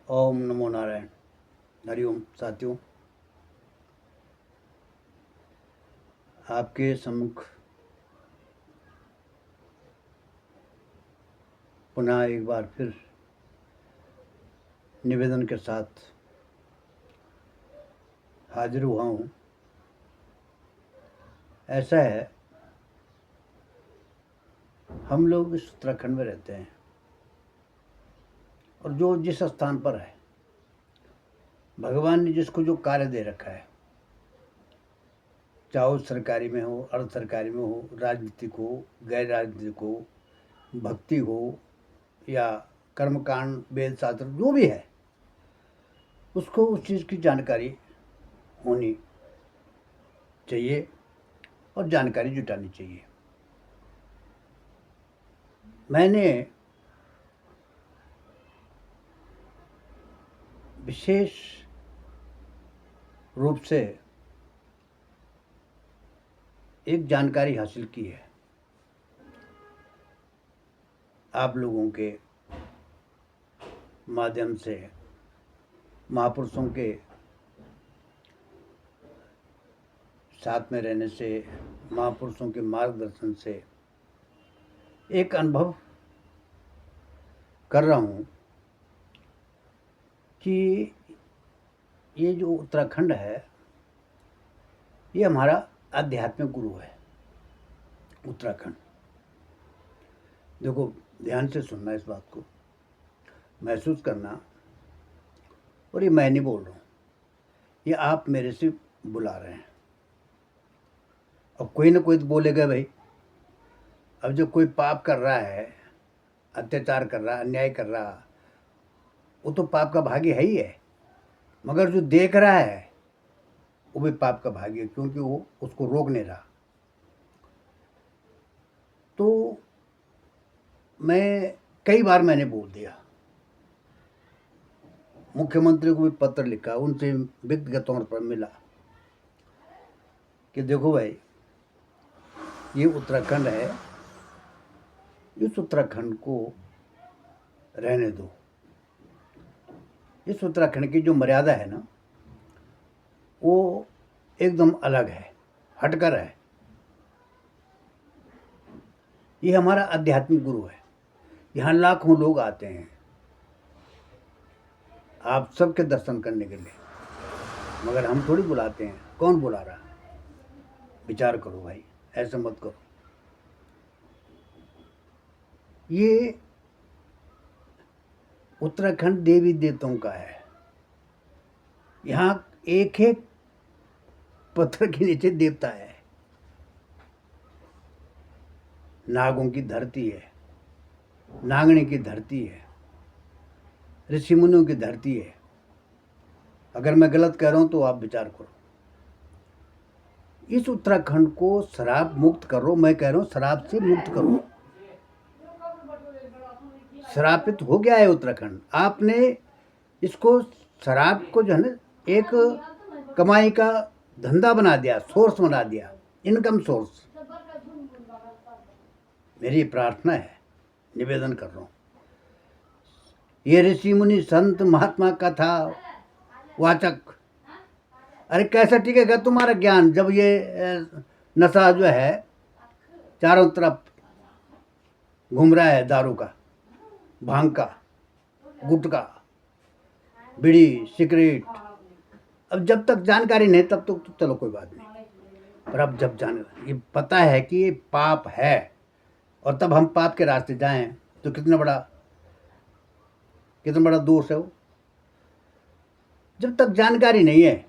ओम नमो नारायण। हरिओम साथियों, आपके सम्मुख पुनः एक बार फिर निवेदन के साथ हाजिर हुआ हूँ। ऐसा है, हम लोग इस उत्तराखंड में रहते हैं और जो जिस स्थान पर है, भगवान ने जिसको जो कार्य दे रखा है, चाहे वो सरकारी में हो, अर्ध सरकारी में हो, राजनीतिक हो, गैर राजनीतिक हो, भक्ति हो या कर्मकांड, वेद शास्त्र, जो भी है, उसको उस चीज़ की जानकारी होनी चाहिए और जानकारी जुटानी चाहिए। मैंने विशेष रूप से एक जानकारी हासिल की है आप लोगों के माध्यम से, महापुरुषों के साथ में रहने से, महापुरुषों के मार्गदर्शन से एक अनुभव कर रहा हूँ कि ये जो उत्तराखंड है, ये हमारा आध्यात्मिक गुरु है। उत्तराखंड, देखो, ध्यान से सुनना, इस बात को महसूस करना। और ये मैं नहीं बोल रहा हूँ, ये आप मेरे से बुला रहे हैं। अब कोई ना कोई तो बोलेगा भाई, अब जो कोई पाप कर रहा है, अत्याचार कर रहा, अन्याय कर रहा, वो तो पाप का भागी है ही है, मगर जो देख रहा है वो भी पाप का भागी है, क्योंकि वो उसको रोक नहीं रहा। तो कई बार मैंने बोल दिया, मुख्यमंत्री को भी पत्र लिखा, उनसे व्यक्तिगत तौर पर मिला कि देखो भाई, ये उत्तराखंड है, इस उत्तराखंड को रहने दो। इस उत्तराखंड की जो मर्यादा है ना, वो एकदम अलग है, हटकर है। ये हमारा आध्यात्मिक गुरु है। यहाँ लाखों लोग आते हैं आप सबके दर्शन करने के लिए, मगर हम थोड़ी बुलाते हैं। कौन बुला रहा? विचार करो भाई, ऐसा मत करो। ये उत्तराखंड देवी देवताओं का है। यहाँ एक एक पत्थर के नीचे देवता है। नागों की धरती है, नागणी की धरती है, ऋषि मुनियों की धरती है। अगर मैं गलत कह रहा हूं तो आप विचार करो। इस उत्तराखंड को शराब मुक्त करो। मैं कह रहा हूं, शराब से मुक्त करो। शराबित हो गया है उत्तराखंड। आपने इसको, शराब को जो है ना, एक कमाई का धंधा बना दिया, सोर्स बना दिया, इनकम सोर्स। मेरी प्रार्थना है, निवेदन कर रहा हूँ, ये ऋषि मुनि संत महात्मा कथा वाचक, अरे कैसा टिकेगा तुम्हारा ज्ञान जब ये नशा जो है चारों तरफ घूम रहा है, दारू का, भांग का, गुटखा, बीड़ी, सिगरेट। अब जब तक जानकारी नहीं तब तक तो चलो कोई बात नहीं, पर अब जब ये पता है कि ये पाप है और तब हम पाप के रास्ते जाएं तो कितना बड़ा दोष है वो। जब तक जानकारी नहीं है,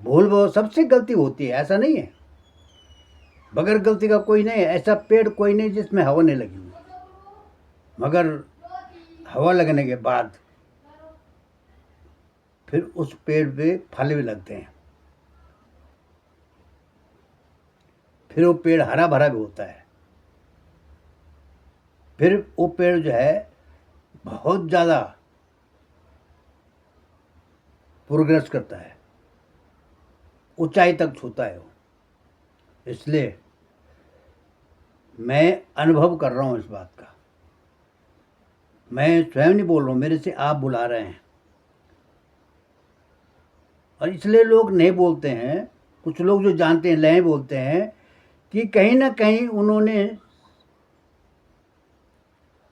भूल वो सबसे गलती होती है, ऐसा नहीं है। बगैर गलती का कोई नहीं है। ऐसा पेड़ कोई नहीं जिसमें हवा नहीं लगी हुई, मगर हवा लगने के बाद फिर उस पेड़ पे फल भी लगते हैं, फिर वो पेड़ हरा भरा भी होता है, फिर वो पेड़ जो है बहुत ज़्यादा प्रोग्रेस करता है, ऊंचाई तक छूता है वो। इसलिए मैं अनुभव कर रहा हूँ इस बात का। मैं स्वयं नहीं बोल रहा हूँ, मेरे से आप बुला रहे हैं। और इसलिए लोग नहीं बोलते हैं, कुछ लोग जो जानते हैं नहीं बोलते हैं कि कहीं ना कहीं उन्होंने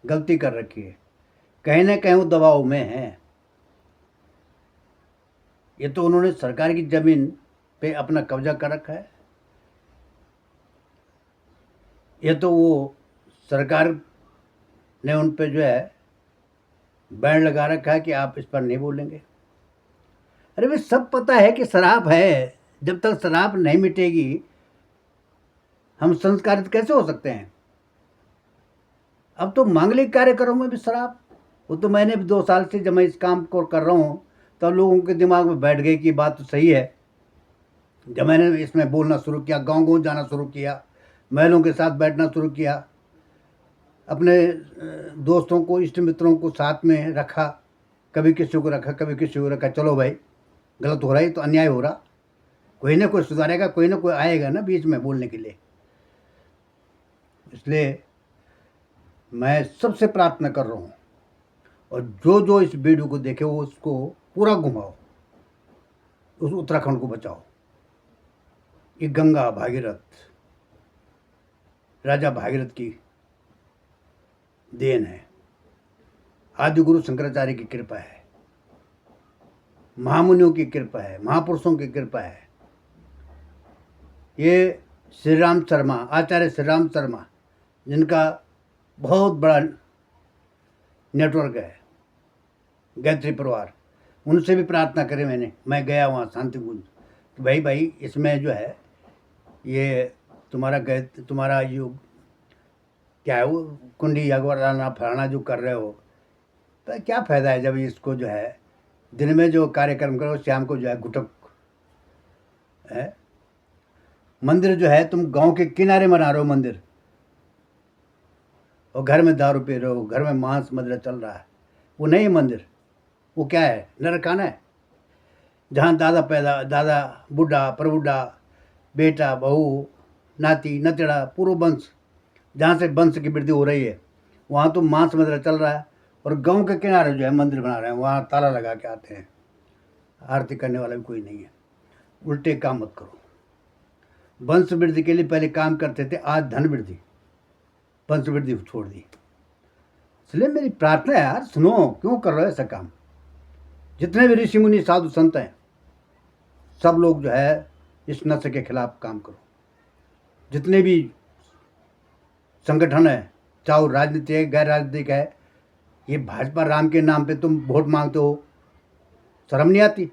गलती कर रखी है, कहीं ना कहीं वो दबाव में है। ये तो उन्होंने सरकार की ज़मीन पे अपना कब्जा कर रखा है। ये तो वो सरकार ने उन पे जो है बैन लगा रखा है कि आप इस पर नहीं बोलेंगे। अरे भाई, सब पता है कि शराब है, जब तक शराब नहीं मिटेगी हम संस्कारित कैसे हो सकते हैं। अब तो मांगलिक कार्यक्रमों में भी शराब, वो तो मैंने भी 2 साल से जब मैं इस काम को कर रहा हूँ तब लोगों के दिमाग में बैठ गई कि बात तो सही है। जब मैंने इसमें बोलना शुरू किया, गांव गांव जाना शुरू किया, महिलाओं के साथ बैठना शुरू किया, अपने दोस्तों को, इष्ट मित्रों को साथ में रखा, कभी किसी को रखा, कभी किसी को रखा, चलो भाई गलत हो रहा है तो अन्याय हो रहा, कोई ना कोई सुधारेगा, कोई ना कोई आएगा ना बीच में बोलने के लिए। इसलिए मैं सबसे प्रार्थना कर रहा हूँ, और जो जो इस वीडियो को देखे वो उसको पूरा घुमाओ, उस उत्तराखंड को बचाओ। ये गंगा भागीरथ, राजा भागीरथ की देन है, आदि गुरु शंकराचार्य की कृपा है, महामुनियों की कृपा है, महापुरुषों की कृपा है। ये श्री राम शर्मा, आचार्य श्री राम शर्मा, जिनका बहुत बड़ा नेटवर्क है, गायत्री परिवार, उनसे भी प्रार्थना करें। मैं गया वहाँ शांति कुंज, तो भाई इसमें जो है ये तुम्हारा जो क्या है वो कुंडी यगवराना फलाना जो कर रहे हो, तो क्या फ़ायदा है जब इसको जो है दिन में जो कार्यक्रम करो, शाम को जो है घुटक है। मंदिर जो है तुम गांव के किनारे बना रहे हो मंदिर, और घर में दारू पी रहे हो, घर में मांस मदिरा चल रहा है। वो नहीं है मंदिर, वो क्या है, नरकाना है, जहाँ दादा बूढ़ा प्रबुढ़ा, बेटा बहू नाती नतेड़ा पूर्व वंश, जहाँ से वंश की वृद्धि हो रही है, वहाँ तो मांस मदिरा चल रहा है। और गांव के किनारे जो है मंदिर बना रहे हैं, वहाँ ताला लगा के आते हैं, आरती करने वाला भी कोई नहीं है। उल्टे काम मत करो। वंश वृद्धि के लिए पहले काम करते थे, आज धन वृद्धि, वंश वृद्धि छोड़ दी। इसलिए मेरी प्रार्थना है यार, सुनो, क्यों कर रहे हो ऐसा काम। जितने भी ऋषि मुनि साधु संत हैं, सब लोग जो है इस नशे के खिलाफ काम करो। जितने भी संगठन है, चाहे राजनीतिक है गैर राजनीतिक है, ये भाजपा राम के नाम पे तुम वोट मांगते हो, शर्म नहीं आती।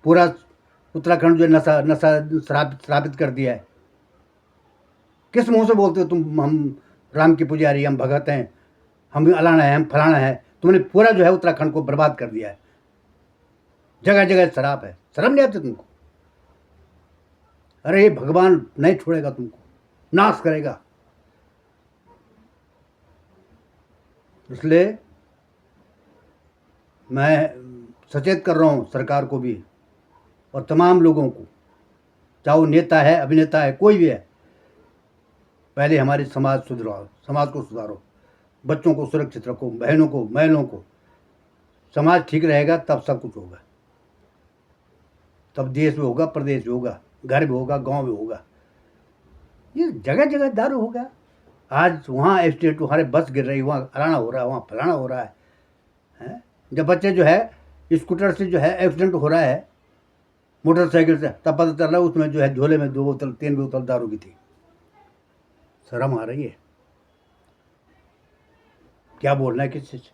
पूरा उत्तराखंड जो नशा श्रापित कर दिया है। किस मुंह से बोलते हो तुम, हम राम की पुजारी, हम भगत हैं, हम अलाना है, हम फलाना है। तुमने पूरा जो है उत्तराखंड को बर्बाद कर दिया है, जगह जगह शराब है, शर्म नहीं आती तुमको। अरे ये भगवान नहीं छोड़ेगा तुमको, नाश करेगा। इसलिए मैं सचेत कर रहा हूँ सरकार को भी और तमाम लोगों को, चाहे वो नेता है, अभिनेता है, कोई भी है, पहले हमारी समाज सुधराओ, समाज को सुधारो, बच्चों को सुरक्षित रखो, बहनों को, महिलाओं को। समाज ठीक रहेगा तब सब कुछ होगा, तब देश भी होगा, प्रदेश भी होगा, घर भी होगा, गांव भी होगा। ये जगह जगह दारू होगा। आज वहाँ स्टेट हमारे बस गिर रही, वहाँ फलाना हो रहा है, वहाँ फलाना हो रहा है। जब बच्चे जो है स्कूटर से जो है एक्सीडेंट हो रहा है मोटरसाइकिल से, तब पता चल रहा है उसमें जो है झोले में 2 बोतल 3 बोतल दारू की थी। शर्म आ रही है। क्या बोलना है किसी से।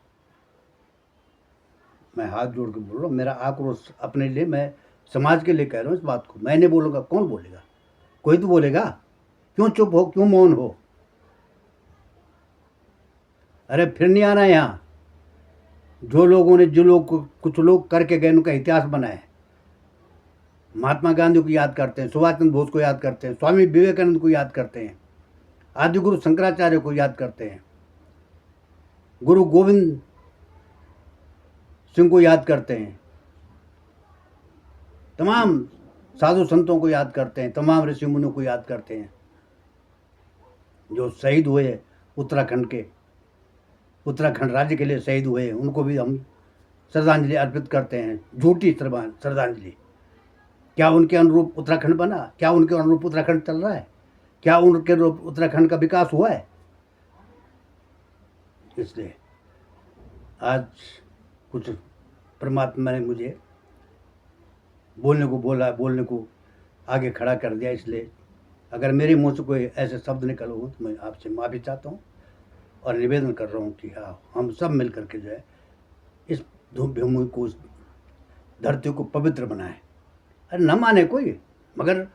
मैं हाथ जोड़ के बोल रहा हूँ, मेरा आक्रोश अपने लिए, मैं समाज के लिए कह रहा हूँ इस बात को। मैं नहीं बोलूँगा, कौन बोलेगा, कोई तो बोलेगा। क्यों चुप हो, क्यों मौन हो। अरे फिर नहीं आना यहाँ। जो लोगों ने, कुछ लोग करके गए, उनका इतिहास बना है। महात्मा गांधी को याद करते हैं, सुभाष चंद्र बोस को याद करते हैं, स्वामी विवेकानंद को याद करते हैं, आदि गुरु शंकराचार्य को याद करते हैं, गुरु गोविंद सिंह को याद करते हैं, तमाम साधु संतों को याद करते हैं, तमाम ऋषि मुनियों को याद करते हैं जो शहीद हुए उत्तराखंड के उत्तराखंड राज्य के लिए शहीद हुए, उनको भी हम श्रद्धांजलि अर्पित करते हैं, झूठी श्रद्धांजलि। क्या उनके अनुरूप उत्तराखंड बना? क्या उनके अनुरूप उत्तराखंड चल रहा है? क्या उनके अनुरूप उत्तराखंड का विकास हुआ है? इसलिए आज कुछ परमात्मा ने मुझे बोलने को बोला, बोलने को आगे खड़ा कर दिया। इसलिए अगर मेरे मुंह से कोई ऐसे शब्द निकल हो तो मैं आपसे माफ़ी चाहता हूँ और निवेदन कर रहा हूँ कि हाँ, हम सब मिल करके जो है इस भूमि को, इस धरती को पवित्र बनाएं। अरे न माने कोई, मगर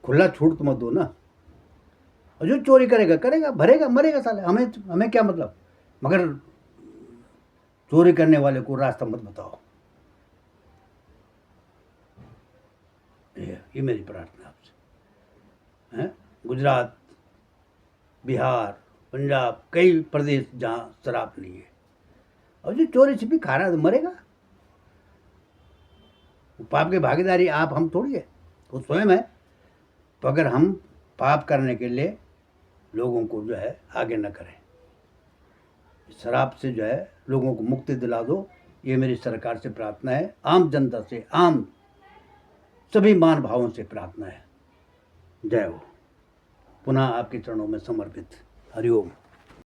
खुला छूट तो मत दो ना। और जो चोरी करेगा करेगा, भरेगा, मरेगा साले, हमें क्या मतलब, मगर चोरी करने वाले को रास्ता मत बताओ। ये मेरी प्रार्थना आपसे है। गुजरात, बिहार, पंजाब, कई प्रदेश जहाँ शराब नहीं है, और जो चोरी छिपी खा रहा है तो मरेगा। पाप की भागीदारी आप हम थोड़ी है, वो स्वयं है। तो अगर हम पाप करने के लिए लोगों को जो है आगे न करें, शराब से जो है लोगों को मुक्ति दिला दो, ये मेरी सरकार से प्रार्थना है, आम जनता से, आम सभी मान भावों से प्रार्थना है। जय हो। पुनः आपके चरणों में समर्पित। हरिओम।